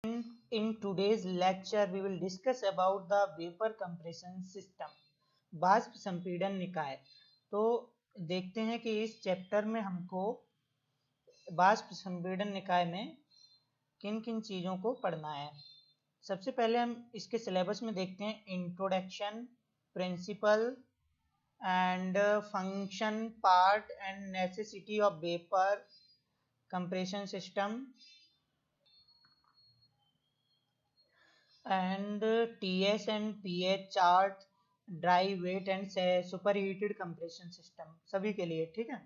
In today's lecture, we will discuss about the vapor compression system, वाष्प संपीड़न निकाय। तो देखते हैं कि इस चैप्टर में हमको वाष्प संपीड़न निकाय में किन किन चीज़ों को पढ़ना है। सबसे पहले हम इसके सिलेबस में देखते हैं introduction, principle and function, part and necessity of vapour compression system and TS and PH chart, dry wet and superheated compression system, सभी के लिए। ठीक है,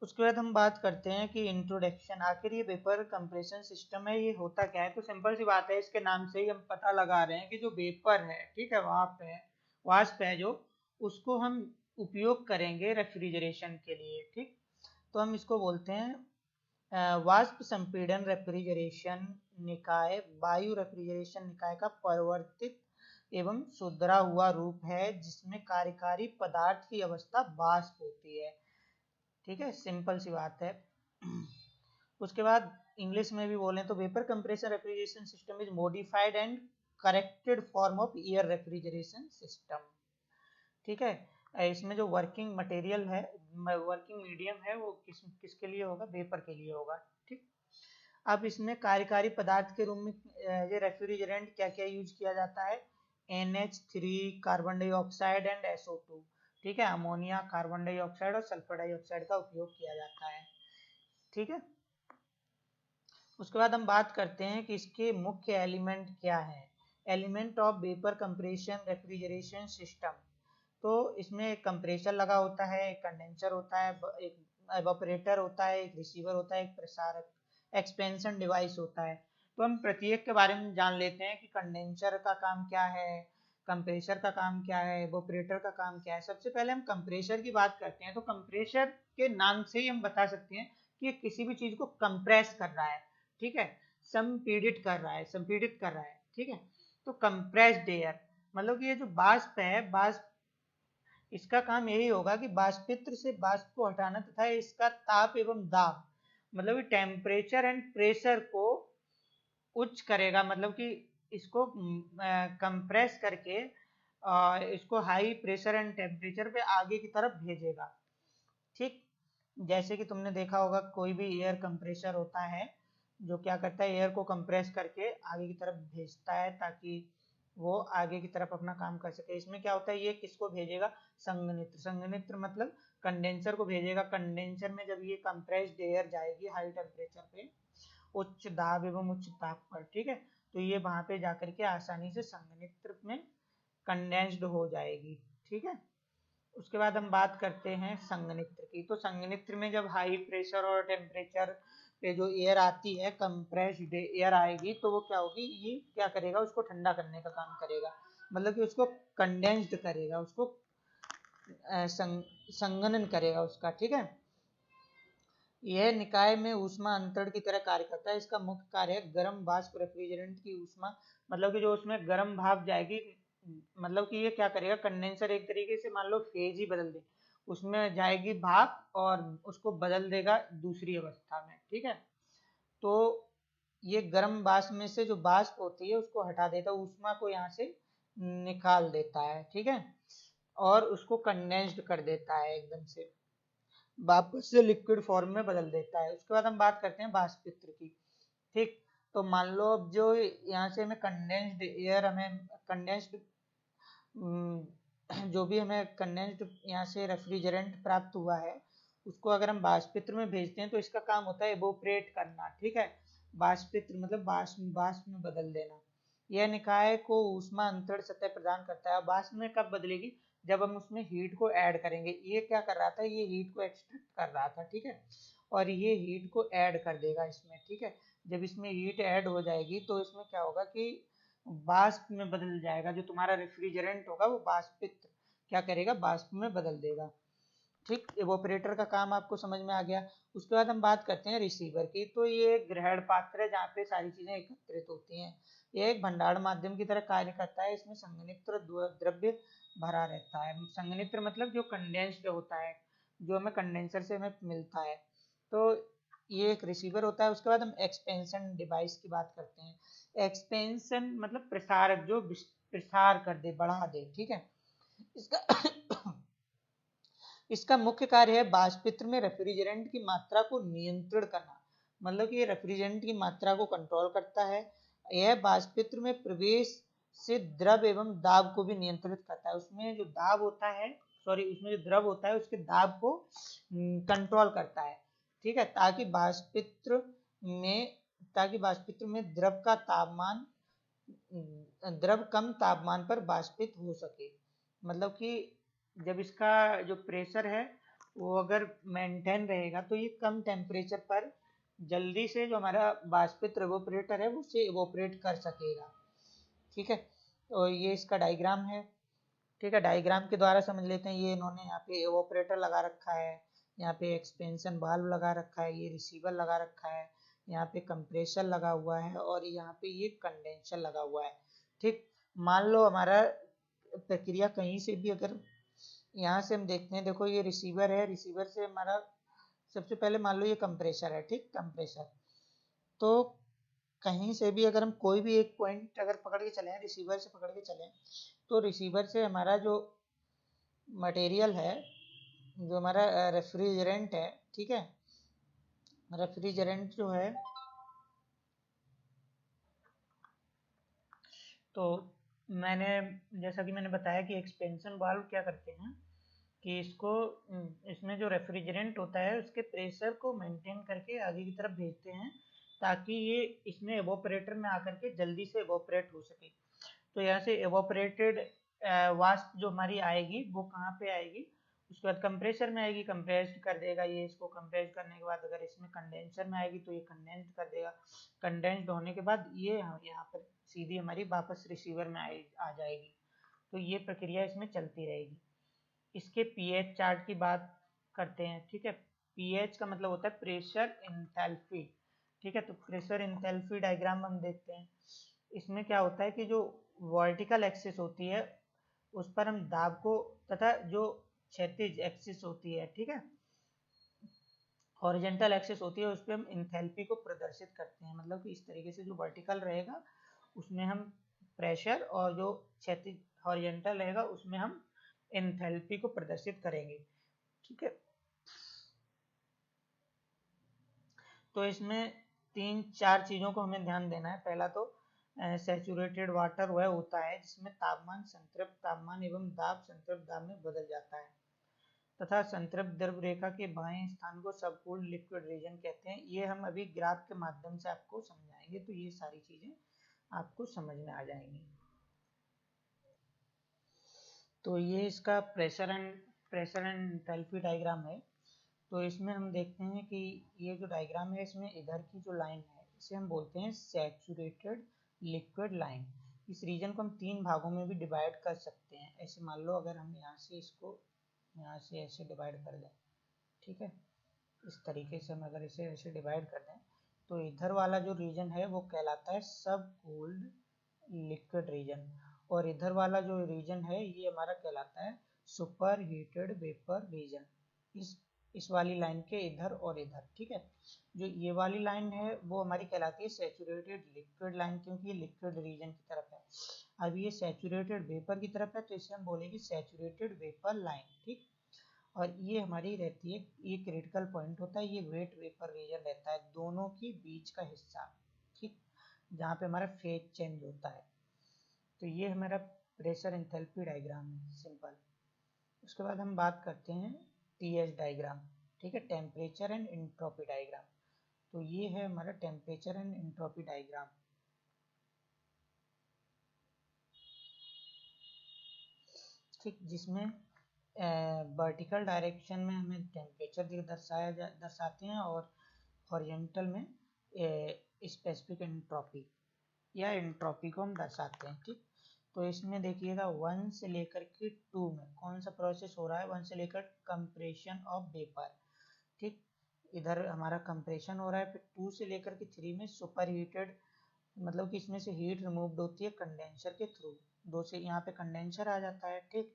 उसके बाद हम बात करते हैं कि इंट्रोडक्शन, आखिर ये वेपर कंप्रेशन सिस्टम है, ये होता क्या है। तो सिंपल सी बात है, इसके नाम से ही हम पता लगा रहे हैं कि जो वेपर है, ठीक है, वाष्प है जो, उसको हम उपयोग करेंगे रेफ्रिजरेशन के लिए। ठीक, तो हम इसको बोलते हैं वाष्प संपीड़न रेफ्रिजरेशन निकाय वायु रेफ्रिजरेशन निकाय का परिवर्तित एवं सुधरा हुआ रूप है, जिसमें कार्यकारी पदार्थ की अवस्था वाष्प होती है। ठीक है, सिंपल सी बात है। उसके बाद इंग्लिश में भी बोलें तो vapour compressor refrigeration system is modified and corrected form of air refrigeration system. ठीक है, इसमें जो वर्किंग मटेरियल है, वर्किंग मीडियम है, वो किसके लिए होगा, वेपर के लिए होगा। ठीक, अब इसमें कार्यकारी पदार्थ के रूप में ये रेफ्रिजरेंट क्या क्या यूज किया जाता है, NH3, carbon dioxide and SO2। ठीक है, अमोनिया, कार्बन डाइऑक्साइड और सल्फर डाइऑक्साइड का उपयोग किया जाता है। ठीक है, उसके बाद हम बात करते हैं कि इसके मुख्य एलिमेंट क्या है। Element of vapour compression refrigeration system, तो इसमें एक कंप्रेसर लगा होता है, एक कंडेंसर होता है, एक एवापोरेटर होता है, एक रिसीवर होता है, एक प्रसारक एक्सपेंशन डिवाइस होता है। तो हम प्रत्येक के बारे में जान लेते हैं कि कंडेंसर का काम क्या है, कंप्रेसर का काम क्या है, एवापोरेटर का काम क्या है। सबसे पहले हम कंप्रेसर की बात करते हैं। तो कंप्रेसर के नाम से ही हम बता सकते हैं कि किसी भी चीज को कंप्रेस कर रहा है। ठीक है, संपीड़ित कर रहा है, संपीड़ित कर रहा है। ठीक है, तो कंप्रेस्ड एयर मतलब कि ये जो वाष्प है, वाष्प, इसका काम यही होगा कि वाष्पित्र से वाष्प को हटाना तथा इसका ताप एवं दाब मतलब कि टेम्परेचर एंड प्रेशर को उच्च करेगा, मतलब कि इसको कंप्रेस करके इसको हाई प्रेशर एंड टेम्परेचर पे आगे की तरफ भेजेगा। ठीक, जैसे कि तुमने देखा होगा कोई भी एयर कंप्रेसर होता है जो क्या करता है, एयर को कंप्रेस करके आगे की तरफ भेजता है ताकि वो आगे की तरफ अपना काम कर सके। इसमें क्या होता है, ये किसको भेजेगा, संघनित्र, संघनित्र मतलब कंडेंसर को भेजेगा। कंडेंसर में जब ये कंप्रेस्ड एयर जाएगी हाई टेम्परेचर पे, उच्च दाब एवं उच्च ताप पर, ठीक है, तो ये वहां पे जाकर के आसानी से संघनित्र में कंडेंस्ड हो जाएगी। ठीक है, उसके बाद हम बात करते हैं संघनित्र की। तो संघनित्र में जब हाई प्रेशर और टेम्परेचर पे जो एयर आती है, कंप्रेस्ड एयर आएगी, तो वो क्या होगी, ये क्या करेगा, उसको ठंडा करने का काम करेगा, मतलब कि उसको कंडेंस्ड करेगा, उसको संघनन करेगा उसका। ठीक है, यह निकाय में ऊष्मा अंतरण की तरह कार्य करता है। इसका मुख्य कार्य है गर्म वाष्प रेफ्रिजरेंट की ऊष्मा, मतलब कि जो उसमें गर्म भाप जाएगी, मतलब कि ये क्या करेगा, कंडेंसर एक तरीके से मान लो फेज ही बदल दे, उसमें जाएगी भाप और उसको बदल देगा दूसरी अवस्था में। ठीक है, तो ये गर्म वाष्प में से जो वाष्प होती है उसको हटा देता है, ऊष्मा को यहाँ से निकाल देता है। ठीक है, और उसको कंडेंस्ड कर देता है, एकदम से वापस से लिक्विड फॉर्म में बदल देता है। उसके बाद हम बात करते हैं वाष्पित्र की। ठीक, तो मान लो अब जो यहाँ से हमें कंडेंस्ड एयर, हमें कंडेंस्ड जो भी हमें कंडेंस्ड यहाँ से रेफ्रिजरेंट प्राप्त हुआ है, उसको अगर हम वाष्पित्र में भेजते हैं तो इसका काम होता है एवोपरेट करना। ठीक है, वाष्पित्र मतलब वाष्प में बदल देना। यह निकाय को ऊष्मा अंतरण सतह प्रदान करता है। वाष्प में कब बदलेगी, जब हम उसमें हीट को ऐड करेंगे। ये क्या कर रहा था, ये हीट को एक्सट्रैक्ट कर रहा था। ठीक है, और ये हीट को ऐड कर देगा इसमें। ठीक है, जब इसमें हीट ऐड हो जाएगी तो इसमें क्या होगा कि वाष्प में बदल जाएगा, जो तुम्हारा रेफ्रिजरेंट होगा वो वाष्पित्र क्या करेगा, वाष्प में बदल देगा। ठीक, एवोपरेटर का काम आपको समझ में आ गया। उसके बाद हम बात करते हैं रिसीवर की। तो ये एक ग्रहण पात्र है जहाँ पे सारी चीजें एकत्रित होती हैं। यह एक भंडारण माध्यम की तरह कार्य करता है। इसमें संघनित्र द्रव्य भरा रहता है। संघनित्र मतलब जो कंडेंस्ड होता है, जो हमें कंडेंसर से हमें मिलता है। तो ये एक रिसीवर होता है। उसके बाद हम एक्सपेंशन डिवाइस की बात करते हैं। एक्सपेंशन मतलब प्रसारक, जो प्रसार कर दे, बढ़ा दे, ठीक है। इसका इसका मुख्य कार्य है वाष्पित्र में रेफ्रिजरेंट की मात्रा को नियंत्रण करना, मतलब कि ये रेफ्रिजरेंट की मात्रा को कंट्रोल करता है। यह वाष्पित्र में प्रवेश से द्रव एवं दाब को भी नियंत्रित करता है। उसमें जो दाब होता है, सॉरी, उसमें जो द्रव होता है उसके दाब को कंट्रोल करता है, ठीक है, ताकि वाष्पित्र में द्रव कम तापमान पर वाष्पित हो सके। मतलब कि जब इसका जो प्रेशर है वो अगर मेंटेन रहेगा तो ये कम टेम्परेचर पर जल्दी से जो हमारा वाष्पित एवोपरेटर है वो उसे एवोपरेट कर सकेगा, ठीक है। तो ये इसका डायग्राम है, ठीक है। डायग्राम के द्वारा समझ लेते हैं। ये इन्होंने यहाँ पे एवोपरेटर लगा रखा है, यहाँ पे एक्सपेंशन वाल्व लगा रखा है, ये रिसीवर लगा रखा है, यहाँ पे कंप्रेसर लगा हुआ है और यहाँ पे ये कंडेंसर लगा हुआ है, ठीक। मान लो हमारा प्रक्रिया कहीं से भी, अगर यहाँ से हम देखते हैं, देखो ये रिसीवर है, रिसीवर से हमारा सबसे पहले मान लो ये कंप्रेसर है, ठीक, कंप्रेसर। तो कहीं से भी अगर हम कोई भी एक पॉइंट अगर पकड़ के चले, रिसीवर से पकड़ के चले, तो रिसीवर से हमारा जो मटेरियल है, जो हमारा रेफ्रिजरेंट है, ठीक है, रेफ्रिजरेंट जो है, तो मैंने जैसा कि मैंने बताया कि एक्सपेंशन वाल्व क्या करते हैं कि इसमें जो रेफ्रिजरेंट होता है उसके प्रेशर को मेंटेन करके आगे की तरफ भेजते हैं ताकि ये इसमें एवोपरेटर में आकर के जल्दी से एवोपरेट हो सके। तो यहाँ से एवोपरेटेड वाष्प जो हमारी आएगी वो कहाँ पे आएगी, उसके बाद कंप्रेसर में आएगी, कंप्रेस्ड कर देगा ये इसको। कंप्रेस करने के बाद अगर इसमें कंडेंसर में आएगी तो ये कंडेंस्ड कर देगा। कंडेंस्ड होने के बाद ये यहाँ पर सीधी हमारी वापस रिसीवर में आ जाएगी। तो ये प्रक्रिया इसमें चलती रहेगी। इसके पीएच चार्ट की बात करते हैं, ठीक है। पीएच का मतलब होता है प्रेशर इंथैल्पी, ठीक है। तो प्रेशर इंथैल्पी डायग्राम हम देखते हैं। इसमें क्या होता है कि जो वर्टिकल एक्सिस होती है उस पर हम दाब को, तथा जो क्षैतिज एक्सिस होती है, ठीक है, हॉरिजेंटल एक्सिस होती है, उस पर हम इंथैल्पी को प्रदर्शित करते हैं। मतलब कि इस तरीके से जो वर्टिकल रहेगा उसमें हम प्रेशर, और जो क्षैतिज हॉरिजेंटल रहेगा उसमें हम एंथैल्पी को प्रदर्शित करेंगे, ठीक है। तो इसमें 3-4 चीज़ों को हमें ध्यान देना है। पहला तो सैचुरेटेड वाटर वह होता है जिसमें तापमान संतृप्त तापमान एवं दाब संतृप्त दाब में बदल जाता है, तथा संतृप्त द्रव रेखा के बाएं स्थान को सबकूल्ड लिक्विड रीजन कहते हैं। ये हम अभी ग्राफ के माध्यम से आपको समझाएंगे, तो ये सारी चीज़ें आपको समझ में आ जाएंगी। तो ये इसका प्रेशर एंड एंथैल्पी डायग्राम है। तो इसमें हम देखते हैं कि ये जो डायग्राम है इसमें इधर की जो लाइन है इसे हम बोलते हैं सैचुरेटेड लिक्विड लाइन। इस रीजन को हम 3 भागों में भी डिवाइड कर सकते हैं। ऐसे मान लो अगर हम यहाँ से इसको यहाँ से ऐसे डिवाइड कर दें, ठीक है, इस तरीके से हम अगर इसे ऐसे डिवाइड कर दें तो इधर वाला जो रीजन है वो कहलाता है सब कूल्ड लिक्विड रीजन, और इधर वाला जो रीजन है ये हमारा कहलाता है सुपर हीटेड वेपर रीजन। इस वाली लाइन के इधर और इधर, ठीक है। जो ये वाली लाइन है वो हमारी कहलाती है सैचुरेटेड लिक्विड लाइन, क्योंकि ये लिक्विड रीजन की तरफ है। अब ये सैचुरेटेड वेपर की तरफ है तो इसे हम बोलेंगे सैचुरेटेड वेपर लाइन, ठीक। और ये हमारी रहती है, ये क्रिटिकल पॉइंट होता है, ये वेट वेपर रीजन रहता है, दोनों के बीच का हिस्सा, ठीक, जहाँ पे हमारा फेज चेंज होता है। तो ये हमारा प्रेशर एंथैल्पी डायग्राम है, सिंपल। उसके बाद हम बात करते हैं टीएच डायग्राम, ठीक है, टेम्परेचर एंड एंट्रोपी डायग्राम। तो ये है हमारा टेम्परेचर एंड एंट्रोपी डायग्राम, ठीक, जिसमें वर्टिकल डायरेक्शन में हमें टेम्परेचर दर्शाते हैं और हॉरिजेंटल में स्पेसिफिक एंट्रोपी या एंट्रोपी को हम दर्शाते हैं, ठीक। तो इसमें देखिएगा 1 से लेकर के 2 में कौन सा प्रोसेस हो रहा है, 1 से लेकर कंप्रेशन ऑफ वेपर, ठीक, इधर हमारा कंप्रेशन हो रहा है। फिर 2 से लेकर के 3 में सुपर हीटेड, मतलब कि इसमें से हीट रिमूव्ड होती है कंडेंसर के थ्रू। 2 से यहाँ पे कंडेंसर आ जाता है, ठीक।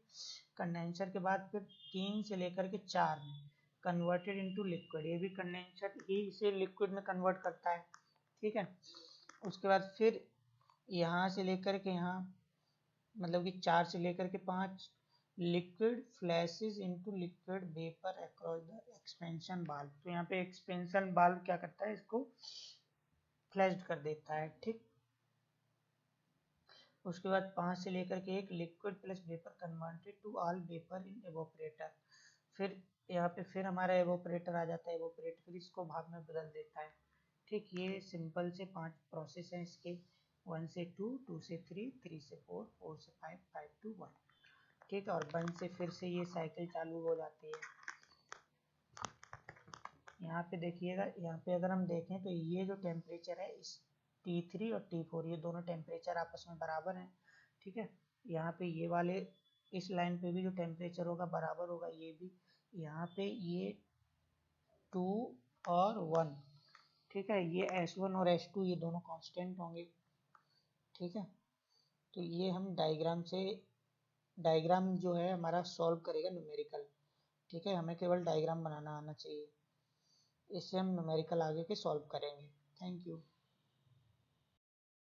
कंडेंसर के बाद फिर 3 से लेकर के 4 में कन्वर्टेड इनटू लिक्विड, ये भी कंडेंसर ही इसे लिक्विड में कन्वर्ट करता है, ठीक है। उसके बाद फिर यहाँ से लेकर के यहाँ मतलब कि 4 से लेकर के 5 liquid flashes into liquid vapour across the expansion bulb. तो यहाँ पे एक्सपेंशन बाल्ब क्या करता है, इसको फ्लैश्ड कर देता है, ठीक। उसके बाद 5 से लेकर के एक liquid plus vapour converted to all vapour in evaporator. फिर यहाँ पे फिर हमारा एवोपरेटर आ जाता है, एवोपरेटर फिर इसको भाप में बदल देता है, ठीक। ये सिंपल से 5 प्रोसेस हैं इसके, 1 से 2, 2 से 3, 3 से 4, 4 से 5, 5 to 1, ठीक है। और 1 से फिर से ये साइकिल चालू हो जाती है। यहाँ पे देखिएगा, यहाँ पे अगर हम देखें तो ये जो टेम्परेचर है इस T3 और T4 ये दोनों टेम्परेचर आपस में बराबर हैं, ठीक है। यहाँ पे ये वाले इस लाइन पे भी जो टेम्परेचर होगा बराबर होगा, ये भी यहाँ पे ये 2 और 1, ठीक है। ये S1 और S2 ये दोनों कांस्टेंट होंगे, ठीक है। तो ये हम डायग्राम जो है हमारा सॉल्व करेगा न्यूमेरिकल, ठीक है। हमें केवल डायग्राम बनाना आना चाहिए, इससे हम न्यूमेरिकल आगे के सॉल्व करेंगे। Thank you.